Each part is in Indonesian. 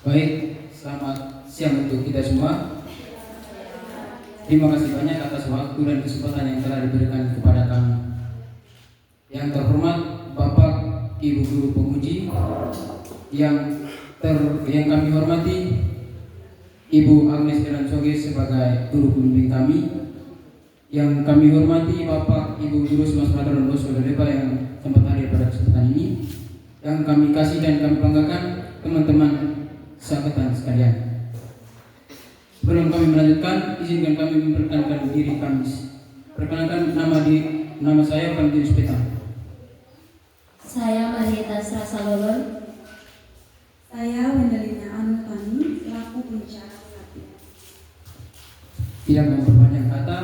Baik, selamat siang untuk kita semua. Terima kasih banyak atas waktu dan kesempatan yang telah diberikan kepada kami. Yang terhormat Bapak Ibu Guru Penguji, yang kami hormati Ibu Agnes Eransoge sebagai guru pembimbing kami, yang kami hormati Bapak Ibu Guru Mas Madron Saudara yang sempat hadir pada kesempatan ini, yang kami kasih dan kami banggakan teman-teman sahabat sekalian. Sebelum kami melanjutkan, izinkan kami memperkenalkan diri kami. Perkenalkan nama saya Panti Ruspeta. Saya Marieta Srasalolon. Saya Wendelina Anutani selaku pembicara saat. Tidak memperpanjang kata,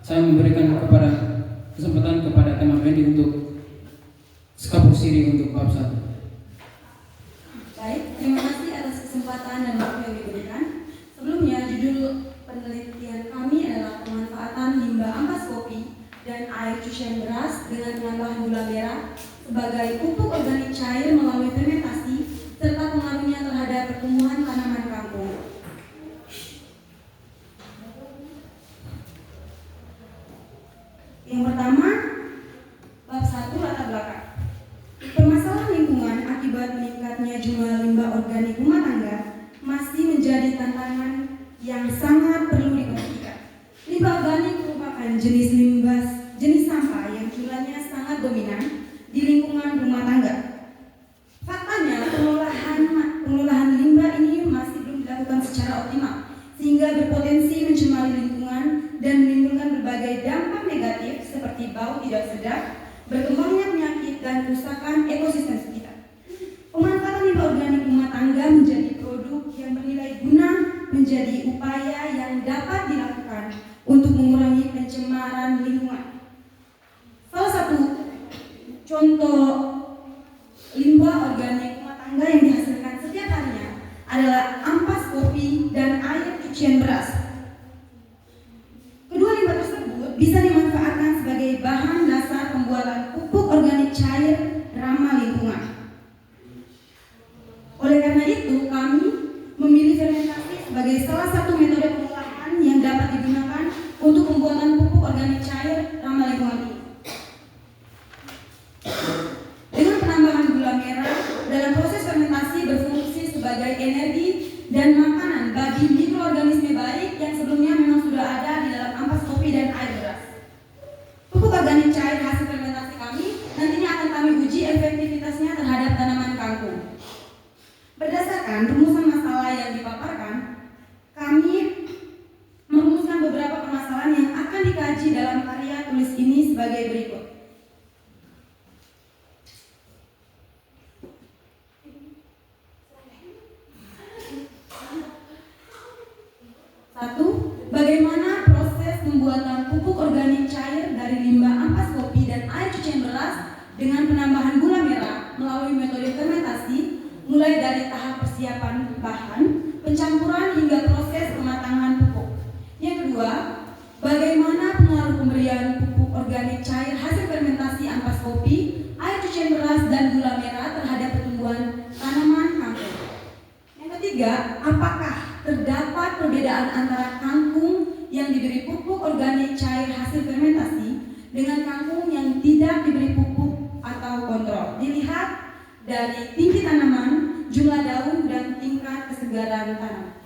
saya memberikan kesempatan kepada teman Wendy untuk skapur siri untuk bab 1. Baik, terima kasih atas kesempatan dan waktu yang diberikan. Sebelumnya, judul penelitian kami adalah pemanfaatan limbah ampas kopi dan air cucian beras dengan penambahan gula merah sebagai pupuk organik cair melalui fermentasi serta pengaruhnya terhadap pertumbuhan tanaman kangkung. Yang pertama, bab 1 latar belakang. Permasalahan lingkungan akibat meningkatnya jumlah limbah organik rumah tangga masih menjadi tantangan yang sangat perlu diperhatikan. Limbah organik merupakan jenis sampah yang jumlahnya sangat dominan di lingkungan rumah tangga. Faktanya, pengolahan limbah ini masih belum dilakukan secara optimal, sehingga berpotensi mencemari lingkungan dan menimbulkan berbagai dampak negatif seperti bau tidak sedap, berkembangnya penyakit dan kerusakan ekosistem sekitar. Pemanfaatan limbah organik rumah tangga menjadi produk yang bernilai guna menjadi upaya yang dapat dilakukan untuk mengurangi pencemaran lingkungan. Salah satu contoh limbah organik rumah tangga yang dihasilkan setiap harinya adalah ampas kopi dan air cucian beras. Kedua limbah tersebut bisa dimanfaatkan sebagai bahan dasar pembuatan pupuk organik cair ramah lingkungan. Oleh karena itu, kami memilih fermentasi sebagai salah satu metode pengolahan yang dapat digunakan untuk pembuatan pupuk organik cair ramah lingkungan ini. Dengan penambahan gula merah dalam proses fermentasi berfungsi sebagai energi dan makanan bagi mikroorganisme baik yang sebelumnya memang sudah ada di dalam ampas kopi dan air beras. Pupuk organik cair hasil fermentasi kami nantinya akan kami uji efektivitasnya terhadap tanaman kangkung. Berdasarkan rumusan masalah yang dipaparkan, kami merumuskan beberapa permasalahan yang akan dikaji dalam karya tulis ini sebagai berikut. Satu, bagaimana proses pembuatan pupuk organik cair dari limbah ampas kopi dan air cucian beras dengan penambahan gula merah melalui metode fermentasi, mulai dari tahap persiapan bahan, pencampuran hingga proses pematangan pupuk. Yang kedua, bagaimana pengaruh pemberian pupuk organik cair hasil fermentasi ampas kopi, air cucian beras dan gula merah terhadap pertumbuhan tanaman kangkung. Yang ketiga, apakah terdapat perbedaan antara kangkung yang diberi pupuk organik cair hasil fermentasi dengan kangkung yang tidak diberi pupuk atau kontrol? Dilihat dari tinggi tanaman, jumlah daun, dan tingkat kesegaran tanah.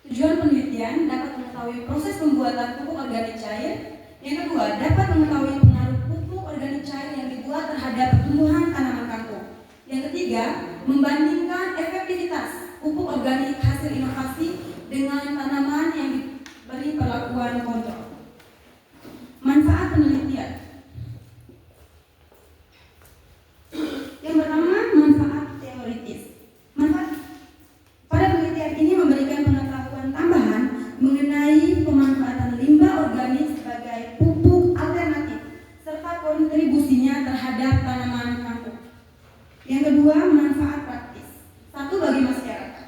Tujuan penelitian dapat mengetahui proses pembuatan pupuk organik cair. Yang kedua, dapat mengetahui pengaruh pupuk organik cair yang dibuat terhadap pertumbuhan tanaman kangkung. Yang ketiga, membandingkan efektivitas pupuk organik hasil inovasi dengan tanaman yang diberi perlakuan kontrol. Manfaat penelitian. Yang pertama, manfaat teoritis. Manfaat pada penelitian ini memberikan pengetahuan tambahan mengenai pemanfaatan limbah organik sebagai pupuk alternatif serta kontribusinya terhadap tanaman kangkung. Yang kedua, manfaat praktis. Satu, bagi masyarakat.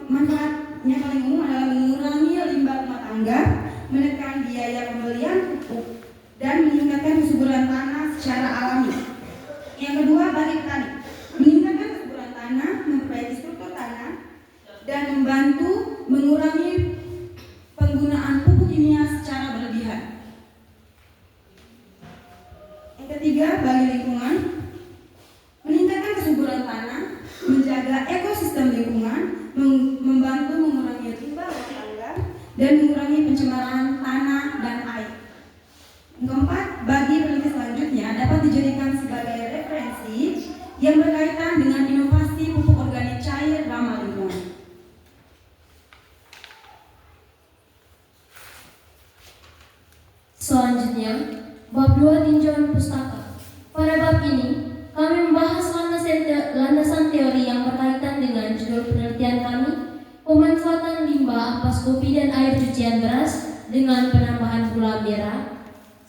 Manfaatnya paling umum adalah mengurangi limbah rumah tangga, menekan biaya pembelian pupuk, dan meningkatkan kesuburan tanah secara alami. Yang kedua, bagi petani, meningkatkan kesuburan tanah, memperbaiki struktur tanah, dan membantu mengurangi penggunaan pupuk kimia secara berlebihan. Yang ketiga, bagi lingkungan, meningkatkan kesuburan tanah, menjaga ekosistem lingkungan, membantu mengurangi limbah rumah tangga, dan mengurangi pencemaran tanah dan air. Yang keempat, bagi peneliti selanjutnya dapat dijadikan sebagai referensi yang berkaitan dengan inovasi pupuk organik cair ramah lingkungan. Selanjutnya, bab 2 tinjauan pustaka. Pada bab ini, kami membahas landasan teori yang berkaitan dengan judul penelitian kami, pemanfaatan limbah ampas kopi dan air cucian beras dengan penambahan gula merah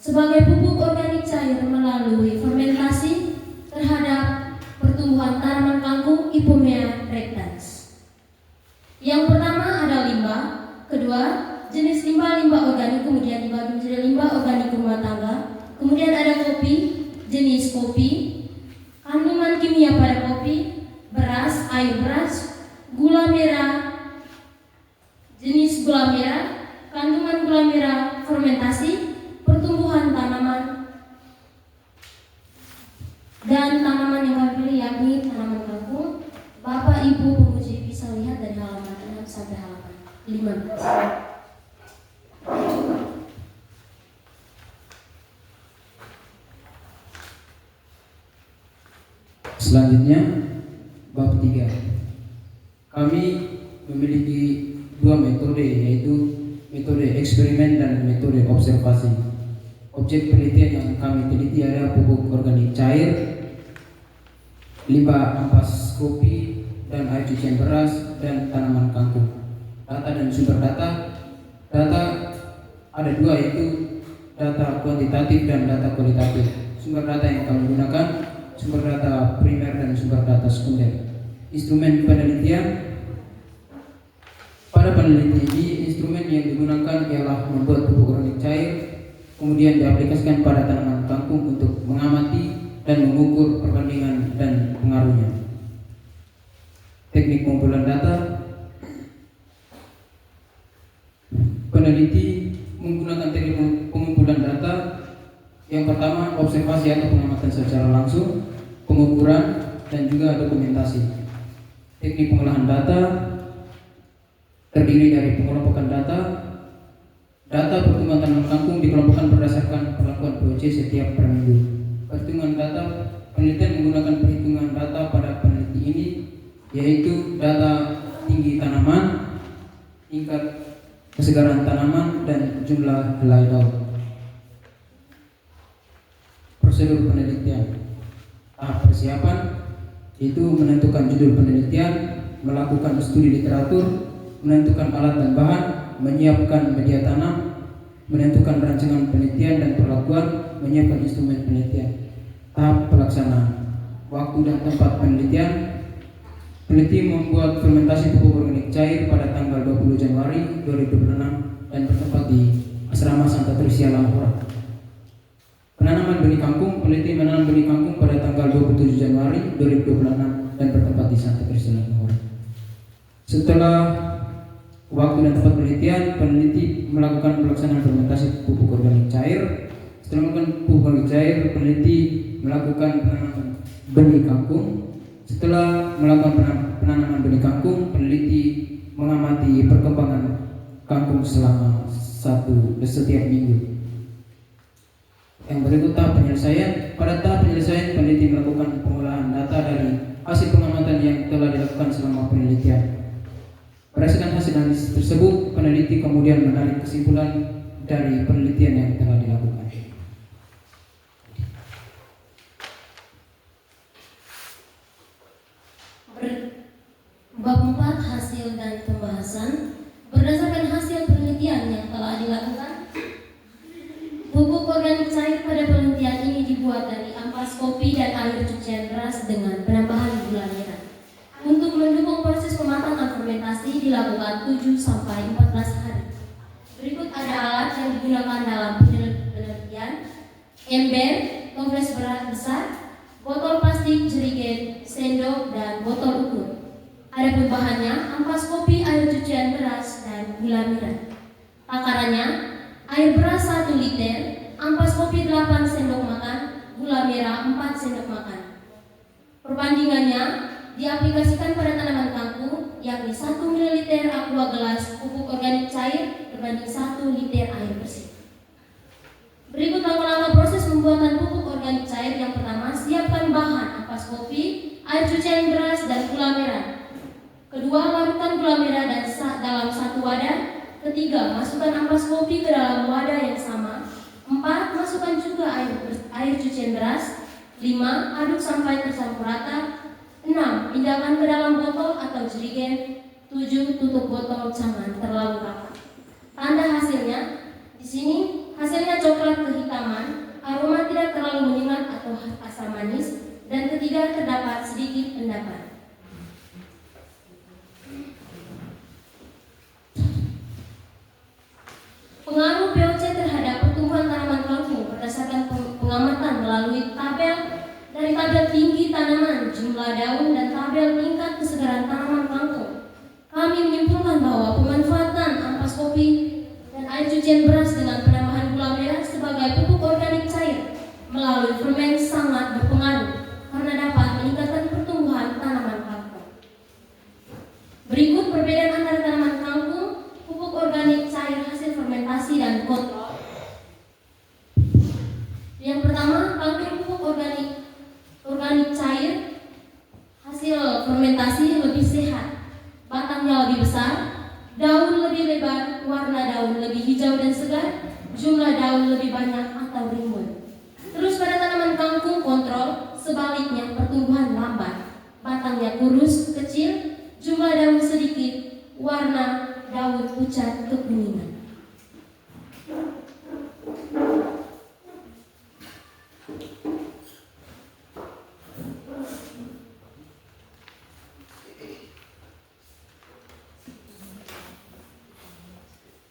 sebagai pupuk organik cair melalui fermentasi terhadap pertumbuhan tanaman kangkung Ipomea rectans. Yang pertama ada limbah, kedua jenis limbah organik, kemudian dibagi menjadi limbah organik rumah tangga, kemudian ada kopi, jenis kopi, kandungan kimia pada kopi, beras, air beras, gula merah, jenis gula merah, kandungan gula merah, fermentasi, pertumbuhan tanaman, dan tanaman yang kami pilih yakni tanaman kangkung. Bapak Ibu penguji bisa lihat dari halaman 6 sampai halaman 15. Selanjutnya, bab 3. Kami memiliki dua metode, yaitu metode eksperimen dan metode observasi. Objek penelitian yang kami teliti adalah pupuk organik cair, limbah ampas kopi dan air cucian beras, dan tanaman kangkung. Data dan sumber data. Data ada dua, yaitu data kuantitatif dan data kualitatif. Sumber data yang kami gunakan sumber data primer dan sumber data sekunder. Instrumen penelitian. Pada penelitian ini, instrumen yang digunakan ialah membuat pupuk organik cair, kemudian diaplikasikan pada tanaman kangkung untuk mengamati dan mengukur perbandingan dan pengaruhnya. Teknik pengumpulan data. Peneliti menggunakan teknik pengumpulan data. Yang pertama, observasi atau pengamatan secara langsung, pengukuran, dan juga dokumentasi. Teknik pengolahan data terdiri dari pengelompokan data. Data pertumbuhan tanaman kangkung dikelompokkan berdasarkan perlakuan POC setiap per minggu. Perhitungan data. Penelitian menggunakan perhitungan data pada peneliti ini, yaitu data tinggi tanaman, tingkat kesegaran tanaman, dan jumlah helai daun. Prosedur penelitian. Tahap persiapan itu menentukan judul penelitian, melakukan studi literatur, menentukan alat dan bahan, menyiapkan media tanam, menentukan rancangan penelitian dan perlakuan, menyiapkan instrumen penelitian. Tahap pelaksanaan. Waktu dan tempat penelitian. Peneliti membuat fermentasi pupuk organik cair pada tanggal 20 Januari 2026 dan bertempat di Asrama Santa Teresa Lampura. Penanaman benih kangkung. Peneliti menanam benih kangkung pada tanggal 27 Januari 2026 dan bertempat di Santa Teresa Lampura. Setelah waktu dan tempat penelitian, peneliti melakukan pelaksanaan fermentasi pupuk organik cair. Setelah melakukan pupuk organik cair, peneliti melakukan penanaman benih kangkung. Setelah melakukan penanaman benih kangkung, peneliti mengamati perkembangan kangkung selama setiap minggu. Yang berikut tahap penyelesaian. Pada tahap penyelesaian, peneliti melakukan pengolahan data dari hasil pengamatan yang telah dilakukan selama penelitian. Berdasarkan hasil analisis tersebut, peneliti kemudian menarik kesimpulan dari penelitian yang telah dilakukan. Bab 4 hasil dan pembahasan. Berdasarkan hasil penelitian yang telah dilakukan, pupuk organik cair pada penelitian ini dibuat dari ampas kopi dan air cucian beras dengan penambahan gula merah. Untuk mendukung proses pematangan fermentasi dilakukan 7-14 hari. Berikut ada alat yang digunakan dalam penelitian. ember, toples berat besar, botol plastik, jerigen, sendok, dan botol ukur. Adapun bahannya, ampas kopi, air cucian beras, dan gula merah. Takarannya, air beras 1 liter, ampas kopi 8 sendok makan, gula merah 4 sendok makan. Perbandingannya diaplikasikan pada tanaman kangkung, yakni 1 ml aqua gelas pupuk organik cair berbanding 1 liter air bersih. Berikut langkah-langkah proses pembuatan pupuk organik cair. Yang pertama, siapkan bahan ampas kopi, air cucian beras, dan gula merah. Kedua, larutkan gula merah dalam 1 wadah. Ketiga, masukkan ampas kopi ke dalam wadah yang sama. 4, masukkan juga air cucian beras. 5, aduk sampai tercampur rata. 6, pindahkan ke dalam botol atau jerigen. 7, tutup botol, jangan terlalu rapat. Tanda hasilnya di sini. Hasilnya coklat kehitaman, aroma tidak terlalu menyengat atau asam manis, dan ketiga, terdapat sedikit endapan. Pengaruh VOC terhadap pertumbuhan tanaman kangkung berdasarkan pengamatan melalui tabel dari tabel tinggi tanaman, jumlah daun, dan tabel tingkat kesegaran tanaman kangkung. Kami menyimpulkan bahwa pemanfaatan ampas kopi dan air cucian beras dengan penambahan gula merah sebagai pupuk organik cair melalui fermen sangat berpengaruh karena dapat meningkatkan pertumbuhan tanaman kangkung. Berikut perbedaan antara tanaman kangkung, pupuk organik cair hasil fermentasi, dan kontrol. Yang pertama, kangkung pupuk organik cair hasil fermentasi lebih sehat, batangnya lebih besar, daun lebih lebar, warna daun lebih hijau dan segar, jumlah daun lebih banyak atau rimbun. Terus pada tanaman kangkung kontrol, sebaliknya pertumbuhan lambat, batangnya kurus, kecil, jumlah daun sedikit, warna daun pucat kekuningan.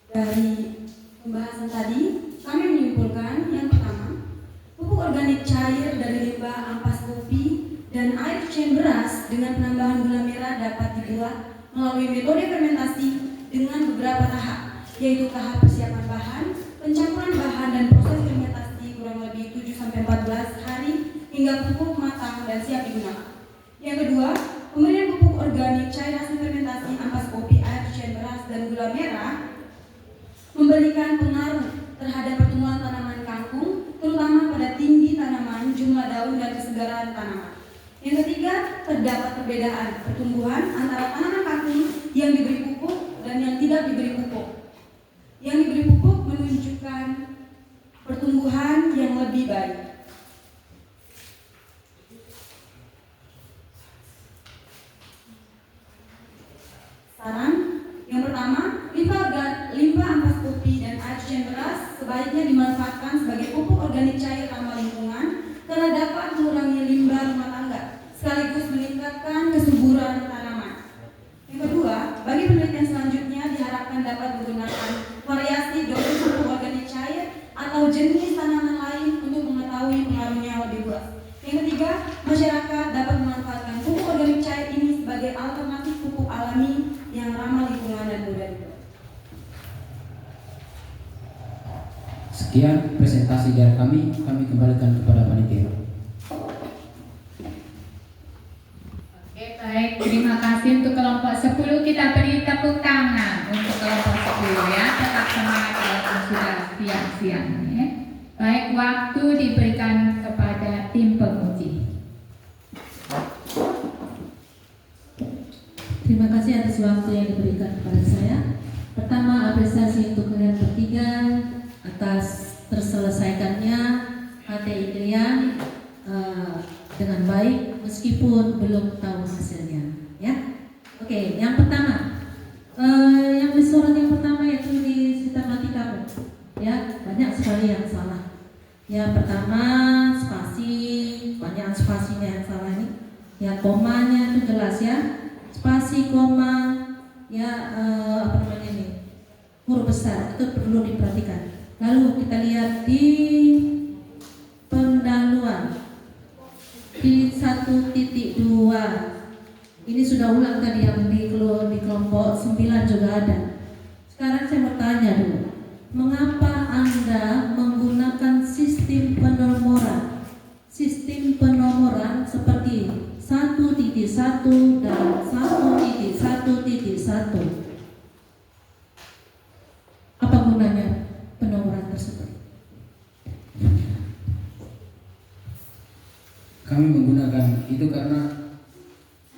Dari pembahasan tadi, kami menyimpulkan yang pertama, pupuk organik cair dari limbah ampas kopi dan air cucian beras dengan penambahan gula merah dapat dibuat melalui metode fermentasi dengan beberapa tahap, yaitu tahap persiapan bahan, pencampuran bahan, dan proses fermentasi kurang lebih 7-14 hari hingga pupuk matang dan siap digunakan. Yang kedua, pemberian pupuk organik cair hasil fermentasi ampas kopi, air cucian beras, dan gula merah memberikan pengaruh terhadap pertumbuhan tanaman kangkung, terutama pada tinggi tanaman, jumlah daun, dan kesegaran tanaman. Yang ketiga, terdapat perbedaan pertumbuhan antara tanaman kangkung yang diberi pupuk dan yang tidak diberi pupuk. Yang diberi pupuk menunjukkan pertumbuhan yang lebih baik. Saran yang pertama, limbah ampas kopi dan air cucian beras sebaiknya dimanfaatkan sebagai pupuk organik cair ramah lingkungan karena dapat mengurangi limbah rumah tangga sekaligus meningkatkan kesuburan tanaman. Yang kedua, bagi penelitian selanjutnya diharapkan dapat menggunakan variasi dosis pupuk organik cair atau jenis tanaman lain untuk mengetahui pengaruhnya lebih luas. Yang ketiga, masyarakat dapat memanfaatkan pupuk organik cair ini sebagai alternatif pupuk alami yang ramah lingkungan dan mudah dibuat. Sekian presentasi dari kami kembalikan kepada panitia. Oke, baik, terima kasih untuk kelompok 10. Kita beri tepuk tangan untuk kelompok 10 ya. Tetap semangat walaupun sudah siang-siang ya. Baik, waktu diberikan kepada tim penguji. Terima kasih atas waktu yang diberikan kepada saya. Pertama, apresiasi untuk kalian bertiga atas terselesaikannya HTI kalian dengan baik meskipun belum tahu hasilnya. Ya, oke. Yang pertama, yang disorot yang pertama yaitu di sistematika, ya banyak sekali yang salah. Yang pertama spasi, banyak spasinya yang salah ini. Ya komanya itu jelas ya. Spasi koma ya apa namanya ini huruf besar itu perlu diperhatikan. Lalu kita lihat di Ini sudah ulang tadi yang di kelompok 9 juga ada. Sekarang saya mau tanya dulu, mengapa Anda menggunakan sistem penomoran? Sistem penomoran seperti 1.1 dan 1.1.1. Apa gunanya penomoran tersebut? Kami menggunakan itu karena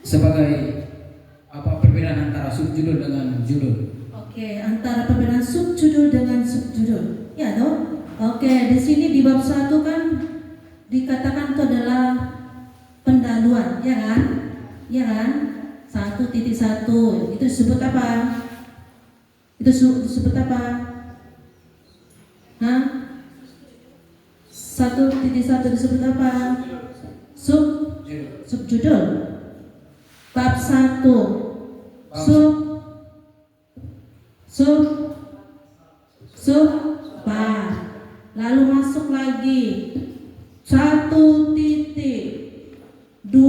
sebagai perbedaan antara subjudul dengan judul. Oke, antara perbedaan subjudul dengan subjudul. Ya toh? Oke, di sini di bab 1 kan dikatakan itu adalah pendahuluan, ya kan? Ya kan? 1.1 itu disebut apa? Itu disebut apa? Hah? 1.1 disebut apa? Subjudul. Bab 1 bab. Lalu masuk lagi 1.2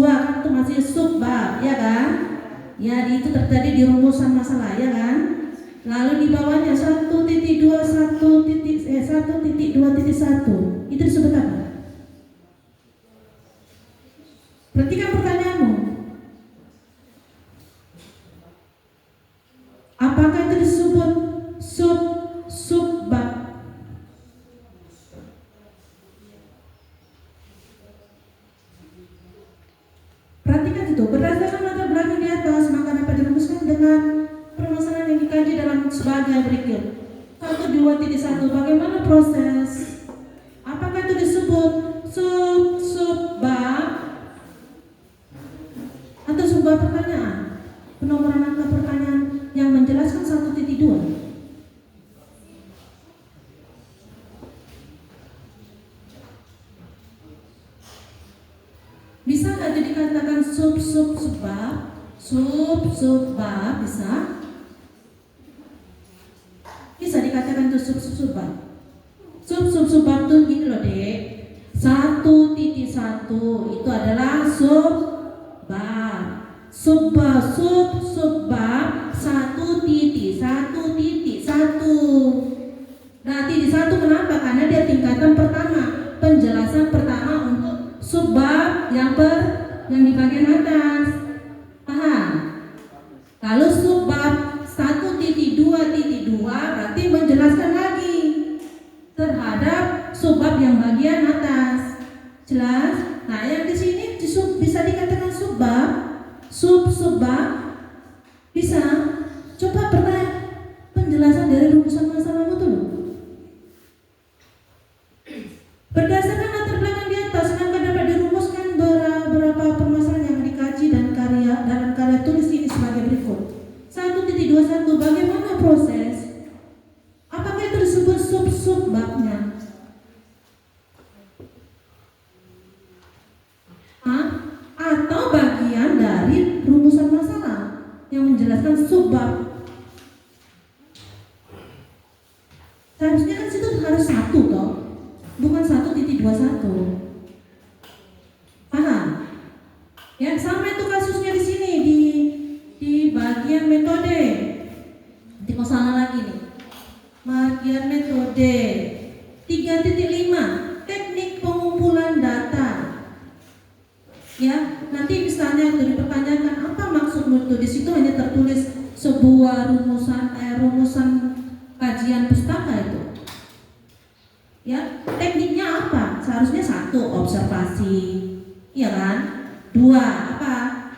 kan itu masih subbab, ya kan? Ya, itu terjadi di rumusan masalah, ya kan? Lalu di bawahnya 1.2.1 itu disebut apa? Perhatikan pertanyaanmu. Apakah itu disebut subbab? Perhatikan itu, berdasarkan latar belakang di atas maka dapat dirumuskan dengan permasalahan yang dikaji dalam sebagai berikut. 1.2.1 bagaimana proses? Apakah itu disebut subbab atau sebuah pertanyaan? Penomoran angka pertanyaan yang menjelaskan 1.2. Bisa nggak jadi dikatakan subbab? Subbab bisa? Bisa dikatakan itu subbab. Subbab tuh gini loh dek. 1.1 itu adalah subbab. Subbab 1.1.1. Berarti di 1 kenapa? Karena dia tingkatan pertama. Penjelasan pertama untuk subbab yang di bagian atas. Paham? Kalau subbab 1.2.2 berarti menjelaskan lagi terhadap subbab yang bagian atas. Jelas? Nah, yang di sini bisa dikatakan subbab. Subbab bisa. Coba penjelasan dari rumusan masalahmu dulu. Berdasarkan latar belakang di atas maka dapat dirumuskan beberapa permasalahan yang dikaji dan dalam karya tulis ini sebagai berikut. 1.21 bagaimana proses? Apakah itu disebut subbabnya? Atau bagian dari rumusan masalah yang menjelaskan subbab? Seharusnya kan situ harus 1 toh, bukan 1.21. Paham? Ya, sama itu kasusnya di sini di bagian metode. Nanti mau salah lagi nih. Bagian metode 3.5 teknik pengumpulan data. Ya, nanti misalnya itu dipertanyakan apa maksudmu itu, di situ hanya tertulis sebuah rumusan kajian pustaka itu. Ya, tekniknya apa? Seharusnya 1 observasi, iya kan? 2 apa?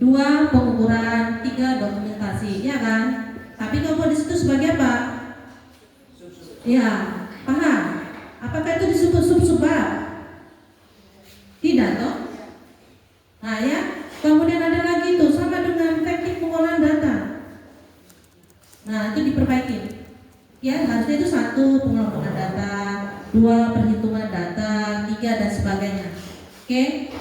2 pengukuran, 3 dokumentasi, ya kan? Tapi kalau di situ sebagai apa? Ya, paham? Apakah itu disebut subbab? Tidak toh? Nah ya, kemudian ada lagi itu sama dengan teknik pengolahan data. Nah itu diperbaiki. Ya harusnya itu 1 pengolahan data, 2 perhitungan data, 3 dan sebagainya. Oke,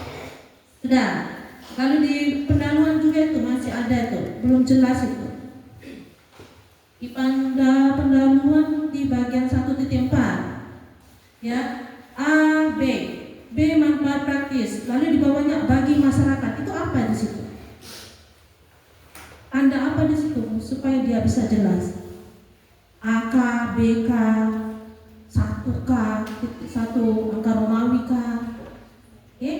sudah. Kalau di pendahuluan juga itu masih ada itu, belum jelas itu. Di pendahuluan di bagian 1.4 ya, A, B manfaat praktis, lalu di bawahnya bagi masyarakat, itu apa di situ? supaya dia bisa jelas. AK, BK, 1K, 1 angka Romawi K. Oke?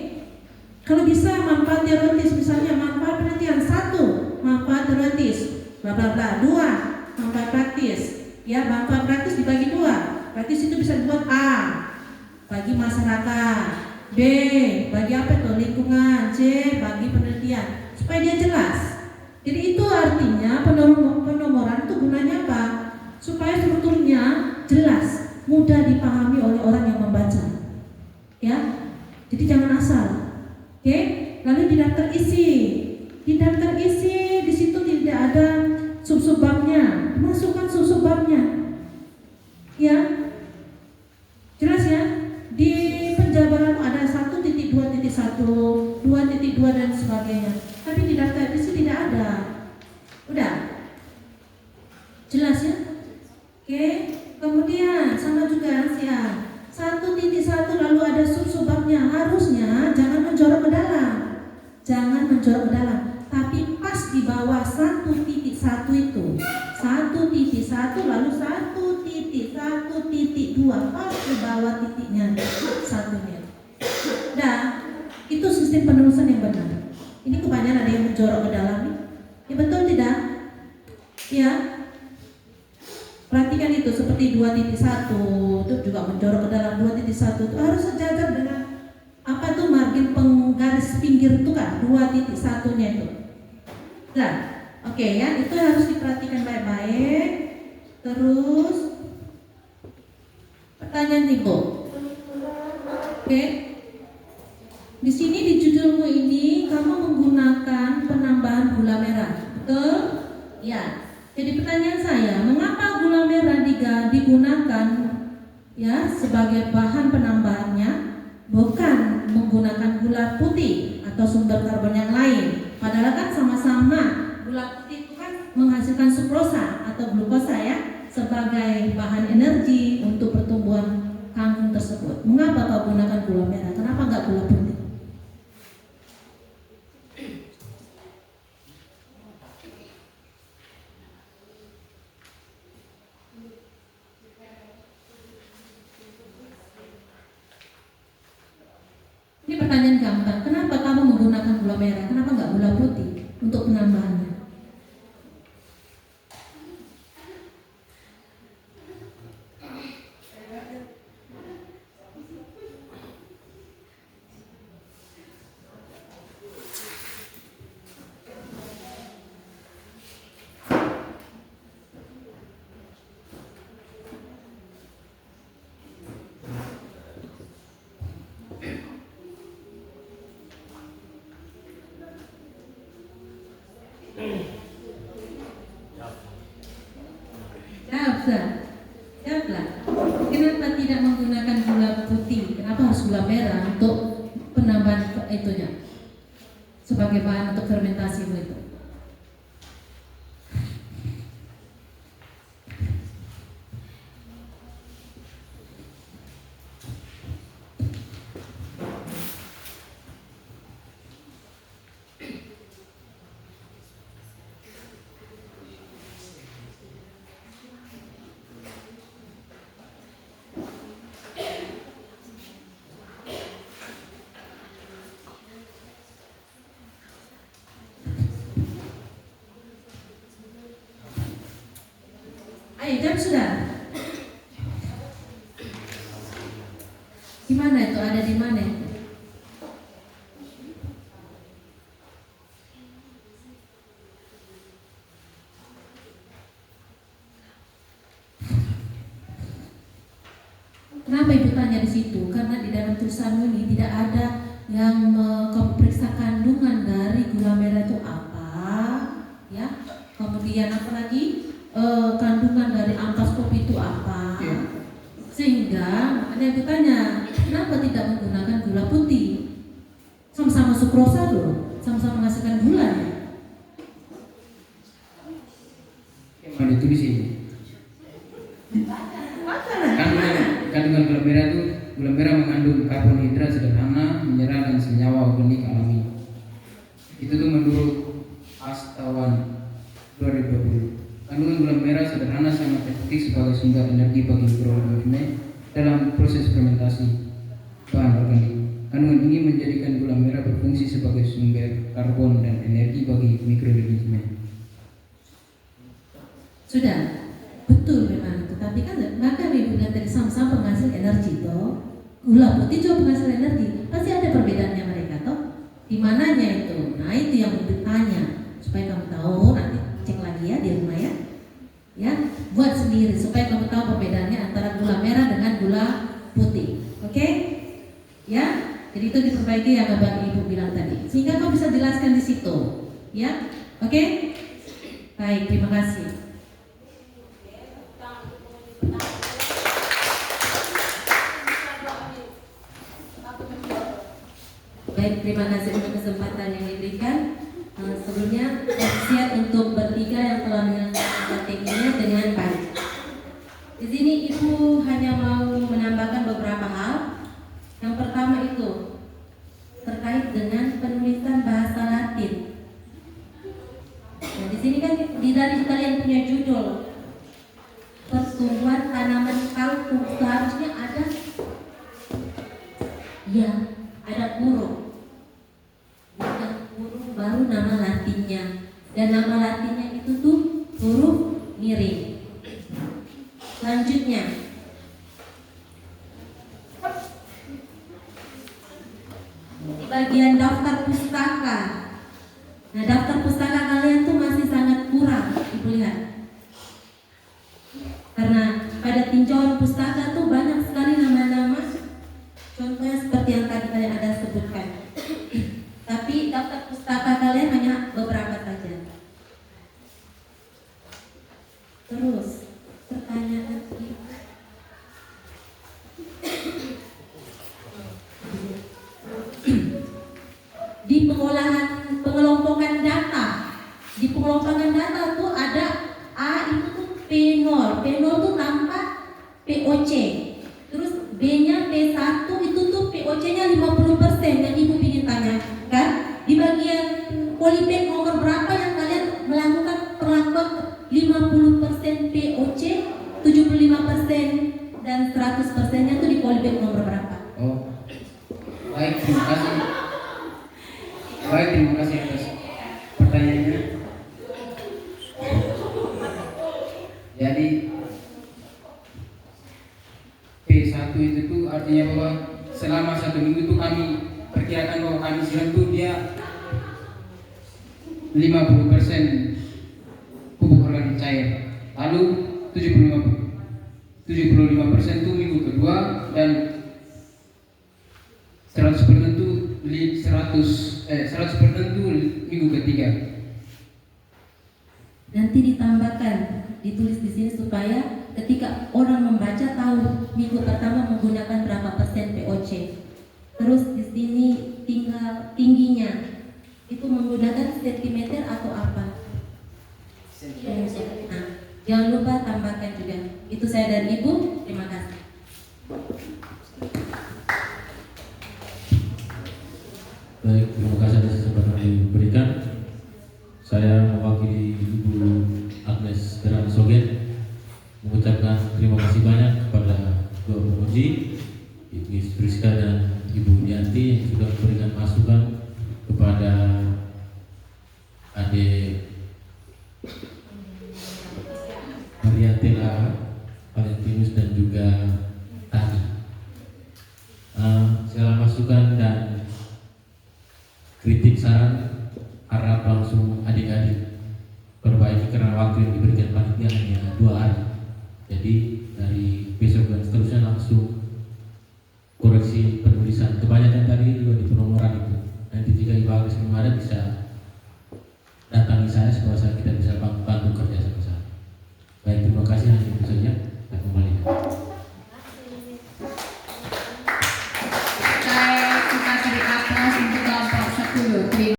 Kalau bisa manfaat teoritis, misalnya manfaat penelitian 1, manfaat teoritis, bla bla bla. 2, manfaat praktis. Ya, manfaat praktis dibagi 2. Praktis itu bisa dibuat A, bagi masyarakat, B, bagi apa itu? Lingkungan, C, bagi penelitian. Supaya dia jelas. Jadi itu artinya penomoran itu gunanya apa? Supaya strukturnya jelas, mudah dipahami oleh orang yang membaca. Ya, jadi jangan asal. Oke, lalu di daftar isi. Di daftar isi di situ tidak ada sub-subbabnya. Masukkan sub-subbabnya. Ya, jelas ya. Di penjabaran ada 1.2.1, 2.2 dan sebagainya. Tapi di daftar isi tidak ada. Udah, jelas ya. Oke, kemudian sama juga ya. 1.1 lalu ada sub-subbabnya. Harusnya jangan menjorok ke dalam. Jangan menjorok ke dalam. Tapi pas di bawah 1.1 itu 1.1 lalu 1.1.2 pas di bawah titiknya satunya. Nah, itu sistem penulisan yang benar. Ini kebanyakan ada yang menjorok ke dalam nih. Ya betul tidak? Ya. Perhatikan itu seperti 2.1 itu juga menjorok ke dalam. 2.1 itu harus sejajar dengan apa tuh margin penggaris pinggir itu kan 2.1-nya itu. Nah, oke ya, itu harus diperhatikan baik-baik. Terus pertanyaan tipe. Oke. Di sini di judulmu ini kamu menggunakan penambahan gula merah. Betul? Ya. Jadi pertanyaan saya, mengapa gula merah digunakan ya sebagai bahan penambahannya, bukan menggunakan gula putih atau sumber karbon yang lain? Padahal kan sama-sama gula putih itu kan menghasilkan sukrosa atau glukosa ya sebagai bahan energi untuk pertumbuhan kangkung tersebut. Mengapa kau gunakan gula merah? Kenapa enggak gula putih? Ini pertanyaan gampang. Kenapa kamu menggunakan gula merah? Kenapa enggak gula putih untuk penambahannya? Jawablah. Kenapa tidak menggunakan gula putih? Kenapa harus gula merah untuk penambahan itunya? Sebagai bahan untuk fermentasi itu. Ayo, jawab sudah. Di mana itu? Ada di mana itu? Kenapa ibu tanya di situ? Karena di dalam tulisan ini tidak ada yang memeriksa kandungan dari gula merah itu apa, ya. Kemudian apa lagi? Kandungan dari ampas kopi itu apa, sehingga makanya aku tanya kenapa tidak menggunakan gula putih, sama-sama sukrosa loh, sama-sama menghasilkan gula ya. Yang ditulis ini kandungan gula merah itu, gula merah mengandung karbohidrat sederhana, mineral dan senyawa organik alami. Itu tuh menurut Astawan 2020. Kandungan gula merah sederhana sangat efektif sebagai sumber energi bagi mikroorganisme dalam proses fermentasi bahan organik. Kandungan ini menjadikan gula merah berfungsi sebagai sumber karbon dan energi bagi mikroorganisme. Sudah, betul memang. Tetapi kan maka ibu bilang tadi sama-sama penghasil energi toh. Gula putih juga penghasil energi. Pasti ada perbedaannya mereka toh. Di mananya itu? Nah itu yang bertanya supaya kamu tahu, nanti cek lagi ya di rumah ya. Ya, buat sendiri supaya kamu tahu perbedaannya antara gula merah dengan gula putih. Oke? Ya, jadi itu diperbaiki yang Bapak Ibu bilang tadi. Sehingga kamu bisa jelaskan di situ. Ya, oke? Baik, terima kasih. Baik, terima kasih untuk kesempatan yang diberikan. Sebelumnya saya siap untuk bertiga yang telah menyelesaikan strateginya dengan baik. Di sini Ibu hanya mau menambahkan beberapa hal. Yang pertama itu terkait dengan penulisan bahasa Latin. Nah, di sini kan dari kalian punya judul pertumbuhan tanaman kangkung, seharusnya ada ya, ada kurung. Huruf baru nama Latinnya, dan nama Latinnya itu tuh huruf miring. Selanjutnya di bagian daftar pustaka. Nah, daftar pustaka kalian tuh masih sangat kurang, Ibu lihat. Karena pada tinjauan pustaka tuh banyak sekali nama-nama. Contohnya seperti yang tadi kalian ada sebutkan. Tapi daftar pustaka kalian hanya beberapa saja. Terus pertanyaan di pengelompokan data. Di pengelompokan data tuh ada A itu tuh P0. P0 tuh tanpa POC. Terus B-nya P1 itu tuh POC-nya 50% yang Ibu ingin tanya. Kan? Di bagian polybag nomor berapa yang kalian melakukan perlakuan 50% POC, 75% dan 100%-nya itu di polybag nomor berapa? Oh, baik, terima kasih. Baik, terima kasih atas pertanyaannya. Jadi P1 itu tuh artinya bahwa selama 1 minggu itu kami perkirakan bahwa kami siram tuh dia 50% pupuk organik cair, lalu 75% itu minggu kedua dan 100% itu 100% itu minggu ketiga. Nanti ditambahkan, ditulis di sini supaya ketika orang membaca tahu minggu pertama menggunakan berapa persen POC. Terus di sini tinggal tingginya itu menggunakan sentimeter atau apa? Nah, jangan lupa tambahkan juga. Itu saya dari Ibu. Terima kasih. Baik, terima kasih atas kesempatan yang diberikan. Saya mewakili Ibu Agnes Terang Sogen mengucapkan terima kasih banyak kepada dua penguji, Ibu Priska dan Ibu Yanti yang sudah memberikan masukan kepada adik Mariatela Valentinus dan juga Tani. Segala masukan dan kritik saran harap langsung adik-adik perbaiki karena waktu yang diberikan panitia hanya 2 hari. Jadi